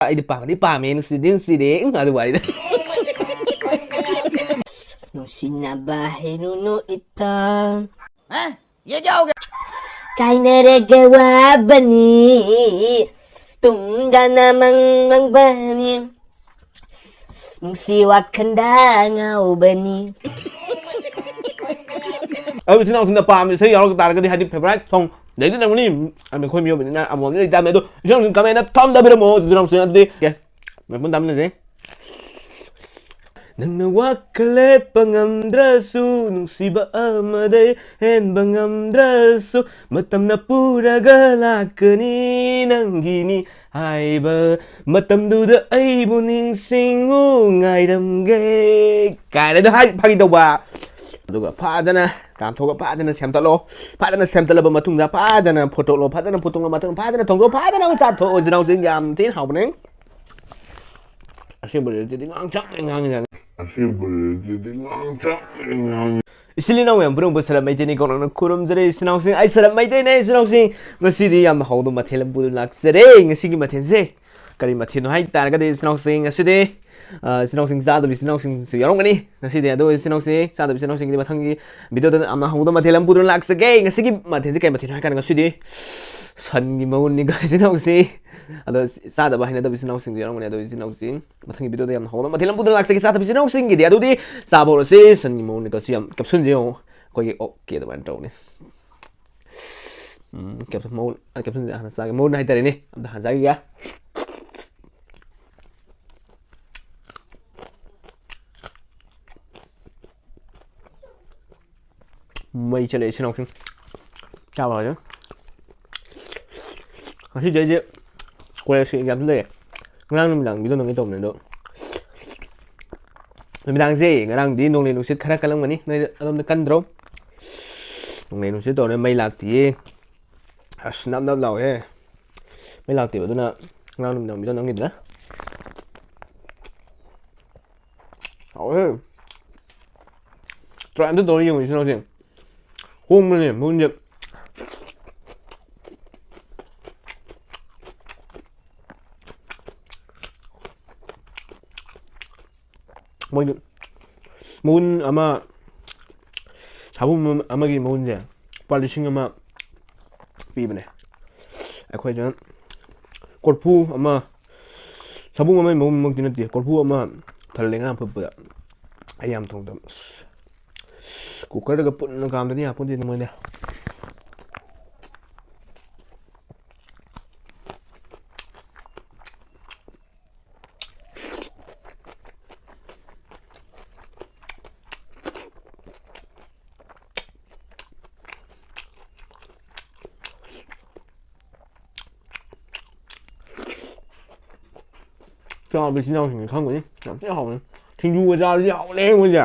Ai di pame no siding adu wai. No sinabahe no ita. Hah? Ya jauh ke? Kay naragawa ba ni? Tungga namang mangbani. Siwak handa ngau ba ni? Ở trên nào chúng ta pame sẽ có ta cái hai favorite song. Đấy là cái này anh khôi miêu mình ăn món cái gì đó. Chúng ta cái này thom đã biết rồi, chúng ta sẽ đi. Kìa, mình muốn tắm là gì? Nang wakale pangamdrasu nung siba amade hen bangamdrasu matam na pura galakani nang gini hai ba matam du da ai buning singu ngai dam ge cái đấy đó hai phagi đâu ba aduga phajana kam thoga phajana semtalo phajana semtala ba matung da phajana photo lo phajana photung lo matung phajana thongdo phajana sa tho ojinau sing yam tin hau bane asim bole ti ngang chak ngang इसलिए ना हम पुरुष बसरा मेiteini कोन खुरुम जरे सिनाउसिंग आई सरा मेiteina सिनाउसिंग ngasi di yam haudo mathel bu laksere ngasi gi mathen se kari mathen hai tar ga de सिनाउसिंग ngasi de सिनाउसिंग जा दबि सिनाउसिंग सु yarong gani ngasi de ado सिनाउसिंग जा दबि सिनाउसिंग di mathang gi video da amna haudo mathel bu laksage ngasi gi mathen se kai mathen hai kan ngasi de san gi mawun ni ga सिनाउसिंग अदो सादा बाहिना दबि सिनाउसिंग yarong gani ado सिनाउसिंग mathang gi video da yam haudo mathel bu laksage sa दबि सिनाउसिंग gi de ado di sa bo se san gi mawun ni ga si yam caption je ko gi okay da ban taw ni caption mawun caption ja sa gi mawun hai tare ni am da han sa gi ya mày chơi lại xin học sinh chào rồi chứ khi chơi chứ quay sự gặp đây ngang mình đang bị đồn cái tôm này được mình đang gì người đang đi nông này nó sẽ khá là này nơi nó cân đâu nông này nó sẽ tổ này mày lạc thì năm năm đầu ấy mày lạc thì vào đó nè ngang mình đang bị đồn cái đó ôi rồi anh tôi đi mình xin học sinh 홈을 문제 문 아마 잡으면 아마기 뭔지 빨리 신경만 비브네 에코이전 골프 아마 잡으면 먹기는 뒤에 골프 아마 달랭아 법보다 아이암 통도 cooker ga pun kam tadi apun di namanya cho bị xin nhau thì không ấy cảm thấy hỏng thinh du ra đi hỏng lên luôn nhỉ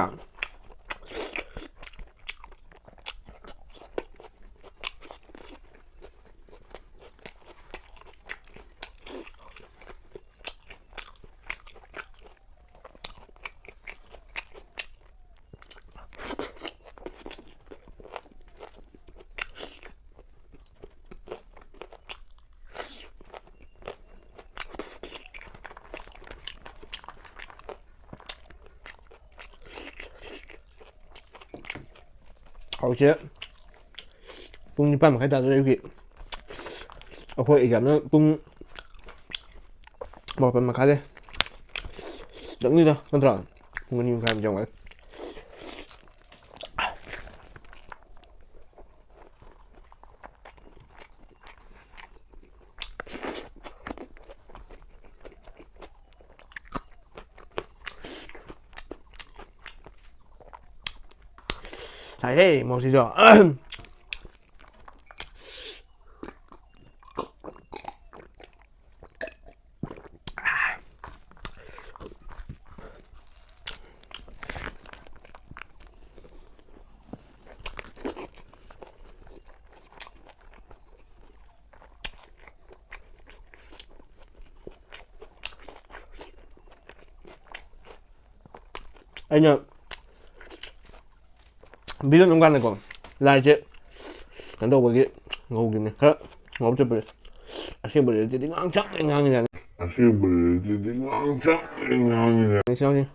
hậu chế tung như pan mà khai ta đây kì ở khối giảm nó tung bỏ pan mà khai đây đừng đi đâu con tròn không có nhiều khai trong ấy hey, mau sih jo. Anh nhờ video năm này còn lại chứ lần đầu cái ngầu cái này khá ngầu cho bự khi bự thì ngang chắc ngang như này 아시브리들이 왕창 시나우싱.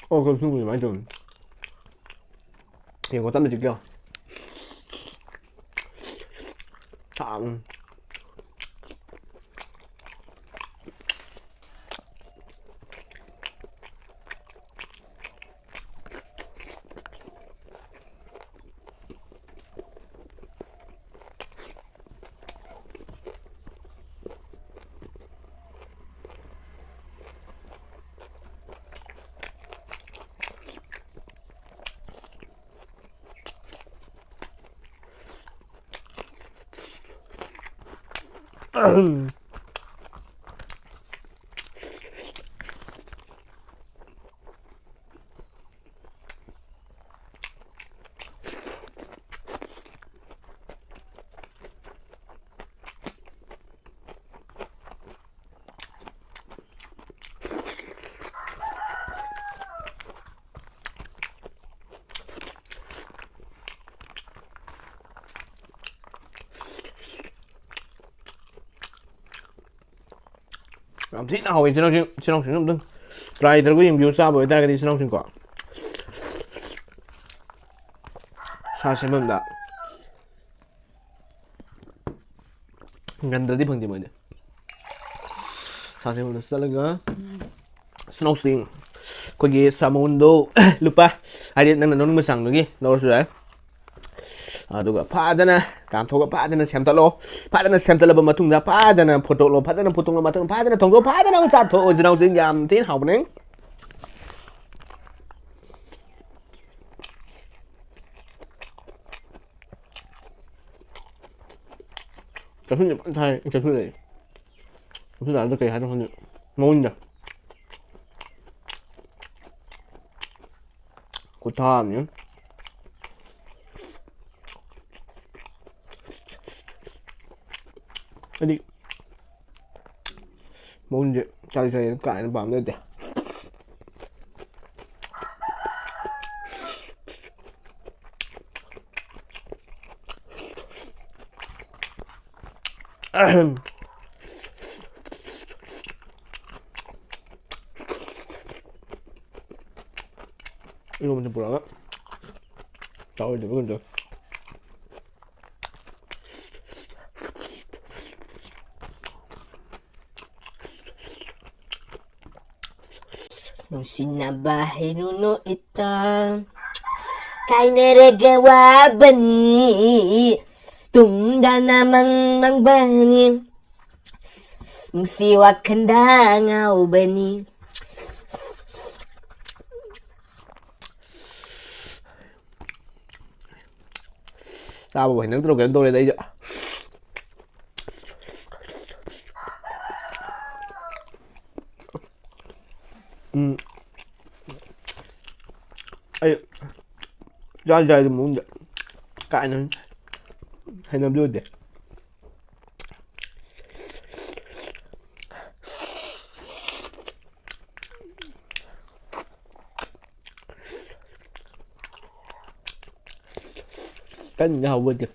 그럼 충분히 많이 좀. 이거 땀도 줄게요. 참. thích nào thì xin ông xin đừng try thử cái biểu sao bởi ta cái đi xin ông xin quả sao xem mình đã gần tới đi bằng gì mới được sao xem mình sao lagi xin ông xin 거기에 사모운도 lupa 아니 나는 너는 무상 너기 너를 줘 아두가 파잖아 감토가 파잖아 샘달로 파잖아 샘달로 마퉁다 파잖아 포토로 파잖아 포통로 마퉁 파잖아 동도 파잖아 사토 어지나우 생ям tin học nè cho thứ nhập thay cho thứ này thứ nào tôi kể hai trong hơn nữa ngon nhỉ của thơm nhỉ đi muốn gì cho cái nó bằng lên đi 이거 먼저 보라가 나올 때 먼저 Nung sinabahinuno ito, kay naragawa ba ni? Tunda namang mangbani, nung siwak handa nga ba ni? sao mà phải nắng tôi cái tôi đây chứ ấy ra dài thì muốn cãi nó hay làm luôn để cái gì hầu bên kìa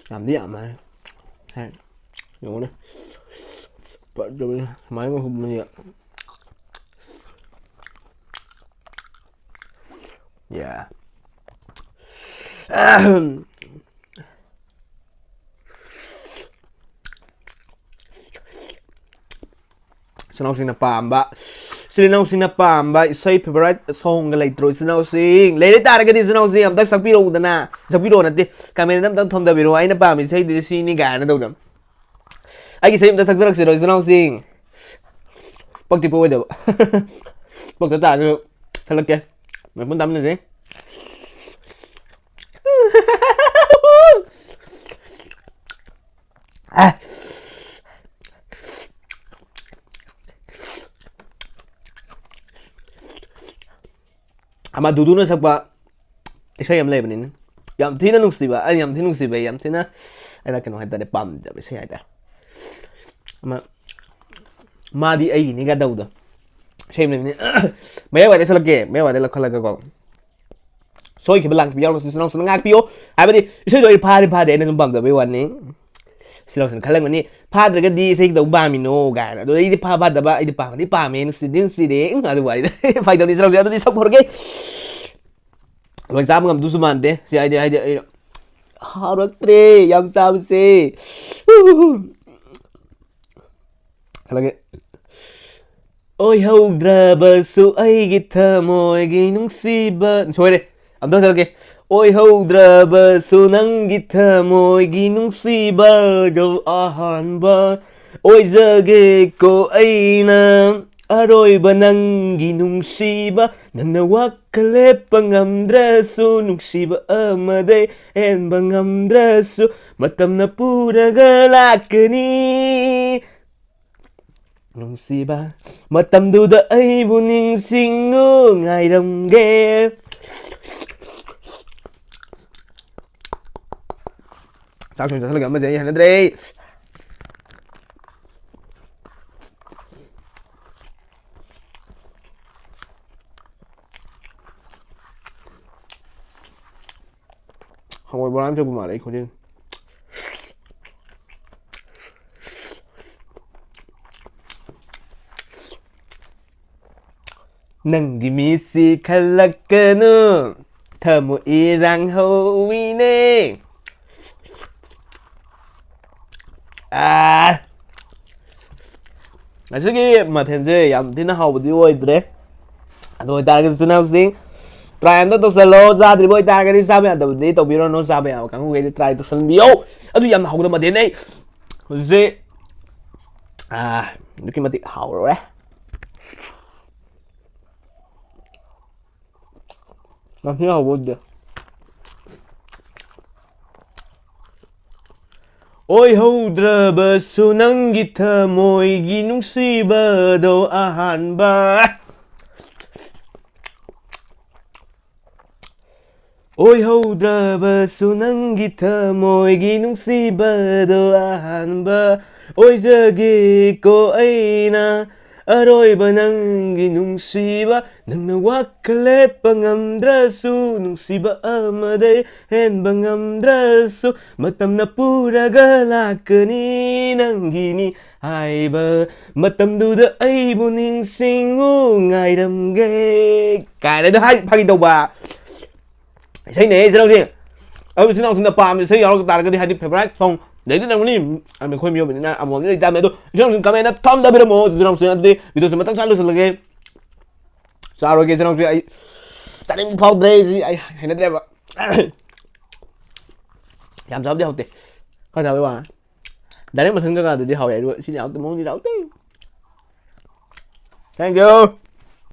làm đi ạ mà hay nhiều này vợ rồi máy mà không gì ạ yeah sinong na pamba sinong na pamba Esei favorite song ga leitro sinong le ta ga di sinong am tak sakpiro udana sakpiro na ti kamera nam tam thom da biro ai na pam Esei di sini ga na dodam ai gi sem da sak sak siro sinong pak ti po da pak ta ta thalak ke mày muốn tâm là gì à ama dudu na sakpa isay am leben in yam thina nuksiba ay yam thina nuksiba yam thina ay na kanu hada de pam da bisay ada ama मादी आई नि गा दउदो same ने मैं वादे सलके मैं वादे लखलगा को सोई के बलांग पियो सिनाव सन ngak पियो हाबदि इसै दो फादे फादे ने जुम बमदा बे वानी सिनाव सन खलंगनी फाद्रगदि इसै दउ बामिनो गाना दो इदि फादबा इदि पामदि पामे सिदिन सिदे अदु वाइ फाइदनि सिनाव से अदि सब फोरगे लोन जाम ngam दुसु मानदे से आइदि हारक्त्रे याम साबसे खलंगे ओय हौद्रबसु आइगि थमोयगि नुंसिबा सोरे अमदो चलके ओय हौद्रबसु नंगि थमोयगि नुंसिबा गौ आहानबा ओय जगे को आइना अरोइबा नंगि नुंसिबा नन्ना वाखलेप्पा ngamdrasu नुंसिबा अमदे हेनबा ngamdrasu matamna puraga lakani नुंसिबा मतमदुदा अइबु निंसिंगु ngairamge sao chúng ta sẽ làm gì hả đây không có làm cho bụng mà đấy không chứ Nanggi misi kalakanu Tamu irang howine Sige mà thèn dê yam thế nào hậu đi ơi đấy rồi ta cái sự nào xin try em đó tôi sẽ lo ra thì bây ta cái đi sao bây giờ đi tàu biển nó sao bây giờ càng cái try tôi sân biếu ở tôi yam hậu đâu mà thế này dê nó cái mà thì hậu rồi đấy nó thế hậu bốn được Oi haudrabsu nanggi thamoygi nungsiba do ahanba Oi haudrabsu nanggi thamoygi nungsiba do ahanba Oi jagi ko aina aroiba nanggi nungsiba nangna wakhalepa ngamdrasu nungsiba amade henba ngamdrasu matamna puraga lakani nangini haiba matamduda aibu ningsingu ngairamge cái đấy nó hay phải đâu bà xây này sao gì xin nào xin là bà mình xây nó ta cái đi hay đi favorite xong đấy thì làm cái gì anh mình khuyên nhiều mình là muốn cái gì ta mẹ tôi xin cảm ơn nó thom đã biết được một xin nào xin đi video sẽ mất tăng sáng luôn là cái sao rồi cái xin nào xin tại em phong đây gì ai hay nó đẹp ạ làm sao đi học thì thôi nào với bà đấy mà thân cho cả đi học vậy rồi xin chào tôi muốn đi đâu tí thank you